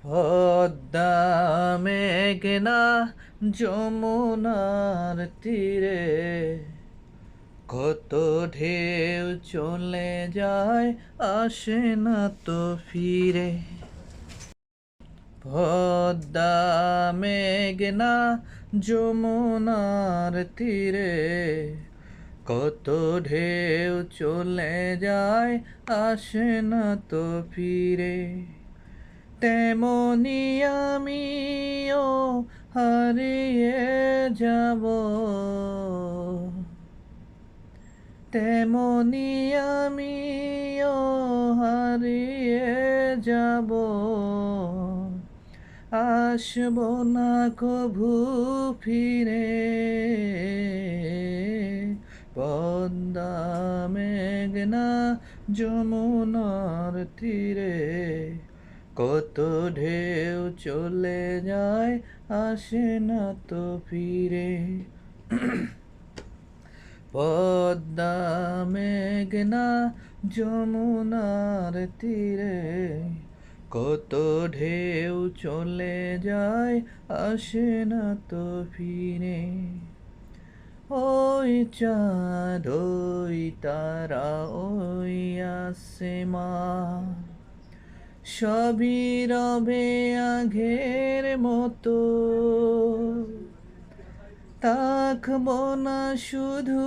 পদ্মা মেঘনা যমুনার তীরে কত ঢেউ চলে যায়, আসে না তো ফিরে। পদ্মা মেঘনা যমুনার তীরে কত ঢেউ চলে যায়, আসে না তো ফিরে। তেমনি আমিও হারিয়ে যাব, তেমনি আমিও হারিয়ে যাব, আসব না কভু ফিরে। পদ্মা মেঘনা যমুনার তীরে কত ঢেউ চলে যায়, আসে না তো ফিরে। পদ্মা মেঘনা যমুনার তীরে কত ঢেউ চলে যায়, আসে না তো ফিরে। ওই চাঁদ ওই তারা ওই আসমান সবই রবে আগের মতো, থাকব না শুধু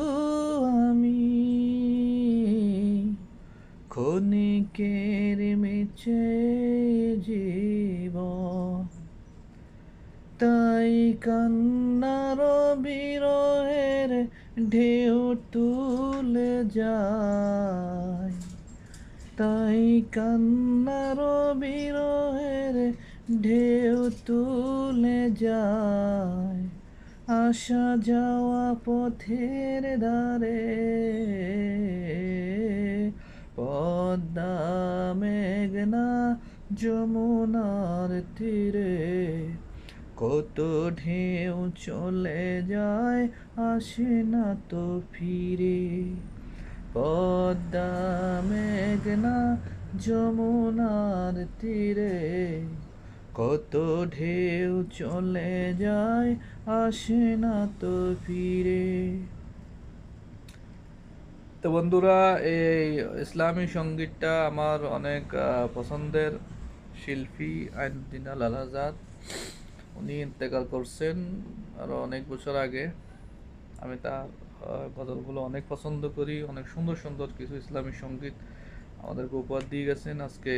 আমি ক্ষণিকের মিছে জীবন। তাই কান্নার বিরহের ঢেউ তুলে যায়, তাই কান্নার বিরহের ঢেউ তুলে যায়, আসা যাওয়া পথের ধারে। পদ্মা মেঘনা যমুনার তীরে কত ঢেউ চলে যায়, আসে না তো ফিরে। পদ্মা মেঘনা যমুনার তীরে কত ঢেউ চলে যায়, আসে না তো ফিরে। তো বন্ধুরা, এই ইসলামী সঙ্গীতটা আমার অনেক পছন্দের শিল্পী আইনুদ্দিন আল আজাদ। উনি ইন্তেকাল করছেন আরও অনেক বছর আগে। আমি তার গজলগুলো অনেক পছন্দ করি। অনেক সুন্দর সুন্দর কিছু ইসলামী সঙ্গীত আমাদেরকে উপহার দিয়ে গেছেন। আজকে